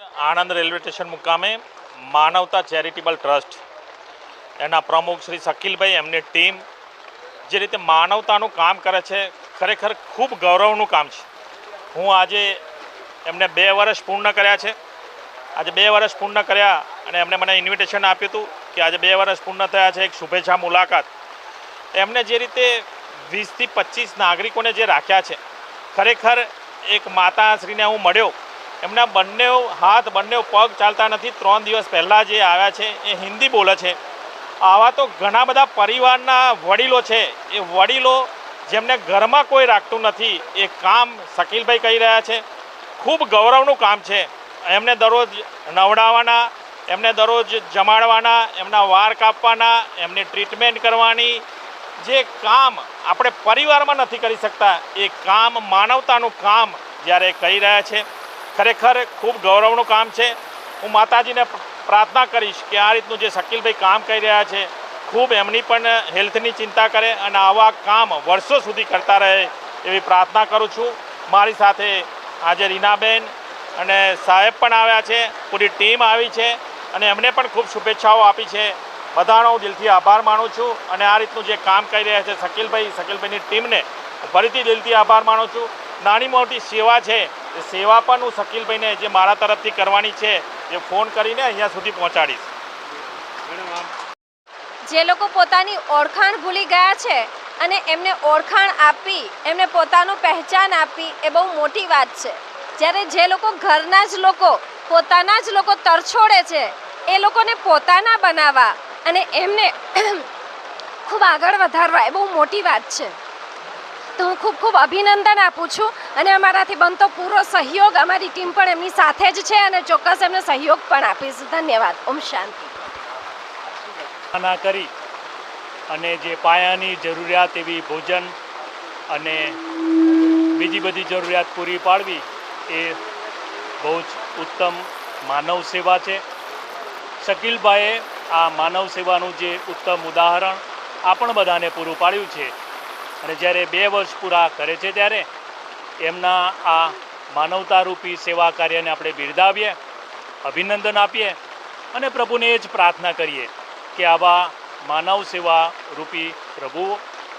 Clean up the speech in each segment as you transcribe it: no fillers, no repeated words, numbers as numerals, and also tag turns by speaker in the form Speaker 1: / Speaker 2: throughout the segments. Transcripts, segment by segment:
Speaker 1: Anand railway station મુકામે માનવતા charitable trust એના પ્રમુખ શ્રી શકીલભાઈ એમની ટીમ જે રીતે માનવતાનું કામ કરે છે ખરેખર ખૂબ ગૌરવનું કામ છે. હું આજે એમને 2 વર્ષ પૂર્ણ કર્યા છે. આજે 2 વર્ષ પૂર્ણ કર્યા અને એમને મને ઇન્વિટેશન આપ્યું હતું કે આજે 2 વર્ષ પૂર્ણ થયા છે, એક શુભેચ્છા મુલાકાત. એમને જે રીતે 20 થી 25 નાગરિકોને જે રાખ્યા છે, ખરેખર એક માતાશ્રીને હું મળ્યો, એમના બંને હાથ બંને પગ ચાલતા નથી. 3 દિવસ પહેલાં જે આવ્યા છે એ હિન્દી બોલે છે. આવા તો ઘણા બધા પરિવારના વડીલો છે, એ વડીલો જેમને ઘરમાં કોઈ રાખતું નથી, એ કામ શકીલભાઈ કરી રહ્યા છે. ખૂબ ગૌરવનું કામ છે. એમને દરરોજ નવડાવવાના, એમને દરરોજ જમાડવાના, એમના વાળ કાપવાના, એમની ટ્રીટમેન્ટ કરવાની, જે કામ આપણે પરિવારમાં નથી કરી શકતા એ કામ માનવતાનું કામ જ્યારે કરી રહ્યા છે, ખરેખર ખૂબ ગૌરવનું કામ છે. હું માતાજીને પ્રાર્થના કરીશ કે આ રીતનું જે શકીલભાઈ કામ કરી રહ્યા છે, ખૂબ એમની પણ હેલ્થની ચિંતા કરે અને આવા કામ વર્ષો સુધી કરતા રહે એવી પ્રાર્થના કરું છું. મારી સાથે આજે રીનાબેન અને સાહેબ પણ આવ્યા છે, પૂરી ટીમ આવી છે અને એમને પણ ખૂબ શુભેચ્છાઓ આપી છે. બધાનો હું દિલથી આભાર માનું છું અને આ રીતનું જે કામ કરી રહ્યા છે શકીલભાઈની ટીમને ફરીથી દિલથી આભાર માનું છું. નાની મોટી સેવા છે, એ સેવા પણ હું શકીલભાઈને જે મારા તરફથી કરવાની છે એ ફોન કરીને અહીંયા સુધી પહોંચાડીશ.
Speaker 2: જે લોકો પોતાની ઓળખાણ ભૂલી ગયા છે અને એમને ઓળખાણ આપી, એમને પોતાનું પહેચાન આપી, એ બહુ મોટી વાત છે. જ્યારે જે લોકો ઘરના જ લોકો, પોતાના જ લોકો તરછોડે છે, એ લોકોને પોતાના બનાવવા અને એમને ખૂબ આગળ વધારવા એ બહુ મોટી વાત છે. તો હું ખૂબ ખૂબ અભિનંદન આપું છું અને અમારાથી બનતો પૂરો સહયોગ, અમારી ટીમ પણ એમની સાથે જ છે અને ચોક્કસ એમને સહયોગ પણ આપીશ. ધન્યવાદ. ઓમ શાંતિ.
Speaker 3: કરી અને જે પાયાની જરૂરિયાત એવી ભોજન અને બીજી બધી જરૂરિયાત પૂરી પાડવી એ બહુ જ ઉત્તમ માનવ સેવા છે. શકીલભાઈએ આ માનવ સેવાનું જે ઉત્તમ ઉદાહરણ આપણ બધાને પૂરું પાડ્યું છે અને જ્યારે 2 વર્ષ પૂરા કરે છે ત્યારે એમના આ માનવતારૂપી સેવા કાર્યને આપણે બિરદાવીએ, અભિનંદન આપીએ અને પ્રભુને એ જ પ્રાર્થના કરીએ કે આવા માનવ સેવા રૂપી પ્રભુ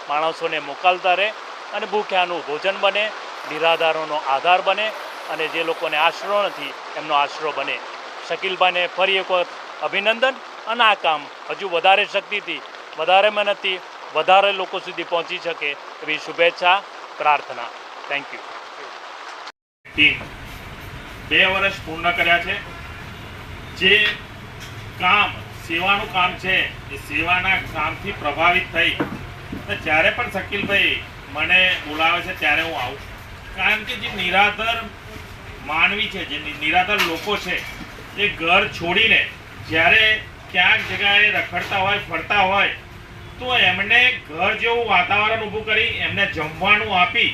Speaker 3: માણસોને મોકલતા રહે અને ભૂખ્યાનું ભોજન બને, નિરાધારોનો આધાર બને અને જે લોકોને આશરો નથી એમનો આશરો બને. શકીલભાઈને ફરી એક વખત અભિનંદન અને આ કામ હજુ વધારે શક્તિથી, વધારે મહેનતથી વધારે લોકો સુધી પહોંચી શકે એવી શુભેચ્છા, પ્રાર્થના. Thank you.
Speaker 1: ટીમ 2 વર્ષ પૂર્ણ કર્યા છે. જે કામ સેવાનું કામ છે એ સેવાના કામથી પ્રભાવિત થઈ અને જ્યારે પણ શકીલભાઈ મને બોલાવે છે ત્યારે હું આવું. કારણ કે જે નિરાધાર માનવી છે, જે નિરાધાર લોકો છે, એ ઘર છોડીને જ્યારે ક્યાંક જગ્યાએ રખડતા હોય, ફરતા હોય, તો એમને ઘર જેવું વાતાવરણ ઊભું કરી, એમને જમવાનું આપી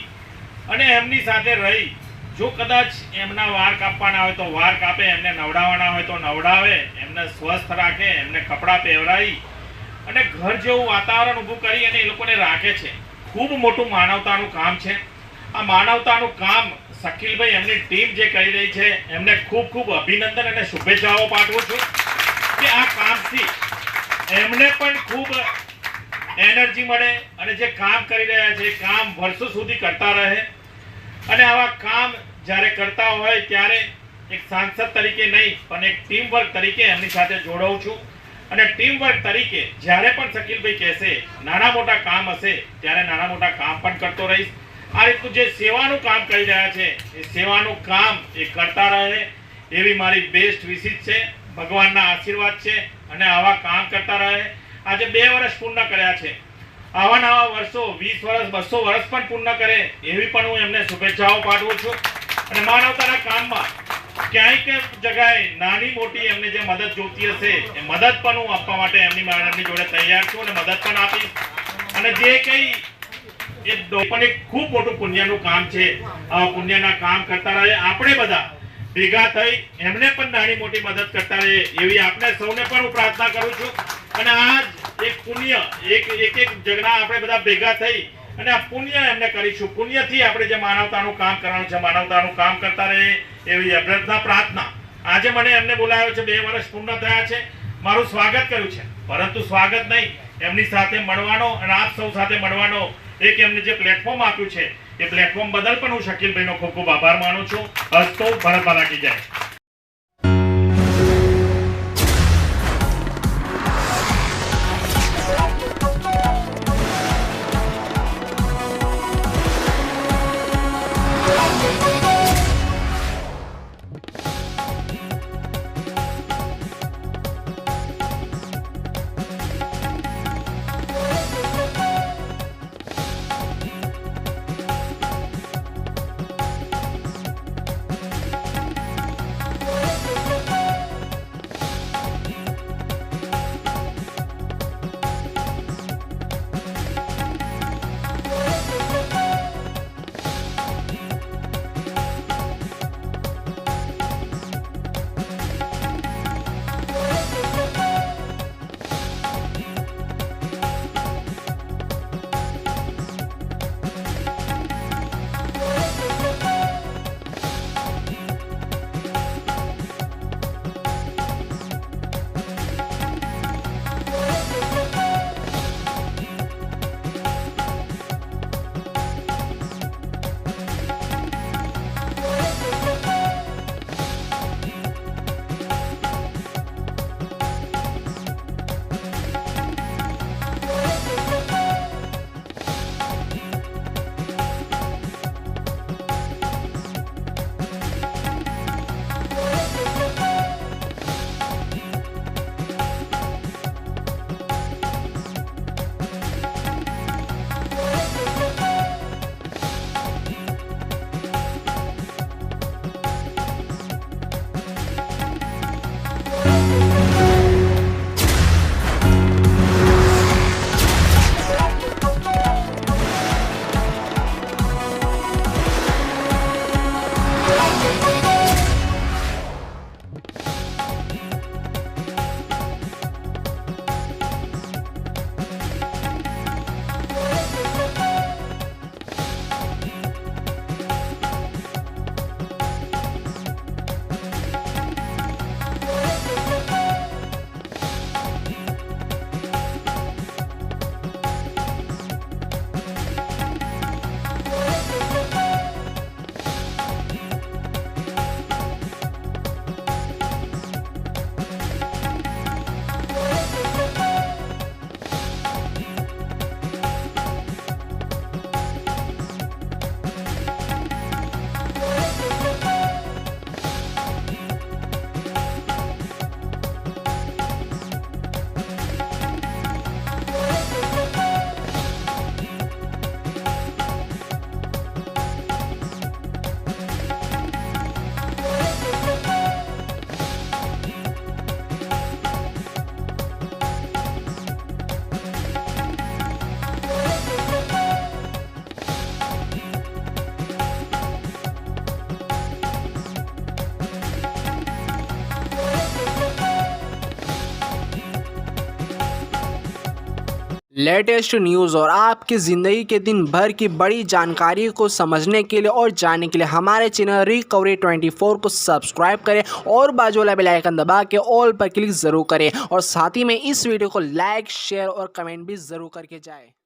Speaker 1: અને એમની સાથે રહી, જો કદાચ એમના વાળ કાપવાના હોય તો વાળ કાપે, એમને નવડાવવાના હોય તો નવડાવે, એમને સ્વસ્થ રાખે, એમને કપડાં પહેરાવી અને ઘર જેવું વાતાવરણ ઊભું કરી અને એ લોકોને રાખે છે. ખૂબ મોટું માનવતાનું કામ છે. આ માનવતાનું કામ શકીલભાઈ એમની ટીમ જે કરી રહી છે, એમને ખૂબ ખૂબ અભિનંદન અને શુભેચ્છાઓ પાઠવું છું કે આ કામથી એમને પણ ખૂબ એનર્જી મળે અને જે કામ કરી રહ્યા છે એ કામ વર્ષો સુધી કરતા રહે. અને આવા કામ જ્યારે કરતા હોય ત્યારે એક સાંસદ તરીકે નહીં પણ એક ટીમ વર્ક તરીકે એમની સાથે જોડાઉં છું અને ટીમ વર્ક તરીકે જ્યારે પણ શકીલભાઈ કહેશે નાના મોટા કામ હશે ત્યારે નાના મોટા કામ પણ કરતો રહીશ. આ રીતનું જે સેવાનું કામ કરી રહ્યા છે એ સેવાનું કામ એ કરતા રહે એવી મારી બેસ્ટ વિશિષ છે. ભગવાનના આશીર્વાદ છે અને આવા કામ કરતા રહે. આજે 2 વર્ષ પૂર્ણ કર્યા છે. આવા નવા વર્ષો 20 વર્ષ 200 વર્ષ પણ પૂર્ણ કરે એવી પણ હું એમને શુભેચ્છાઓ પાઠવું છું. અને માનવતાના કામમાં ક્યાંક જગ્યાએ નાની મોટી એમને જે મદદ જોઈતી હશે એ મદદ પણ હું આપવા માટે એમની જોડે તૈયાર છું અને મદદ પણ આપીશ. અને જે કંઈ એ પણ એક ખૂબ મોટું પુણ્યનું કામ છે. આ પુણ્યના કામ કરતા રહે, આપણે બધા ભેગા થઈ એમને પણ નાની મોટી મદદ કરતા રહે એવી આપણે સૌને પણ હું પ્રાર્થના કરું છું. અને આ એક પુણ્ય એક જગ્યા આપણે બધા ભેગા થઈ અને આ પુણ્ય એમને કરીશું. પુણ્યથી આપણે જે માનવતાનું કામ કરવાનું છે, માનવતાનું કામ કરતા રહે એવી અભ્યર્થના, પ્રાર્થના આજે મને એમને બોલાવ્યો છે, 2 વર્ષ પૂર્ણ થયા છે, મારું સ્વાગત કર્યું છે, પરંતુ સ્વાગત નહીં, એમની સાથે મળવાનો અને આપ સૌ સાથે મળવાનો એક એમને જે પ્લેટફોર્મ આપ્યું છે એ પ્લેટફોર્મ બદલ પણ હું શકીલભાઈનો ખૂબ ખૂબ આભાર માનું છું. હસતો ભરત બાલા કી જય.
Speaker 4: लेटेस्ट न्यूज़ और आपकी ज़िंदगी के दिन भर की बड़ी जानकारी को समझने के लिए और जानने के लिए हमारे चैनल रिकवरी 24 को सब्सक्राइब करें और बाजू वाला बेल आइकन दबा के ऑल पर क्लिक ज़रूर करें और साथ ही में इस वीडियो को लाइक शेयर और कमेंट भी ज़रूर करके जाएं।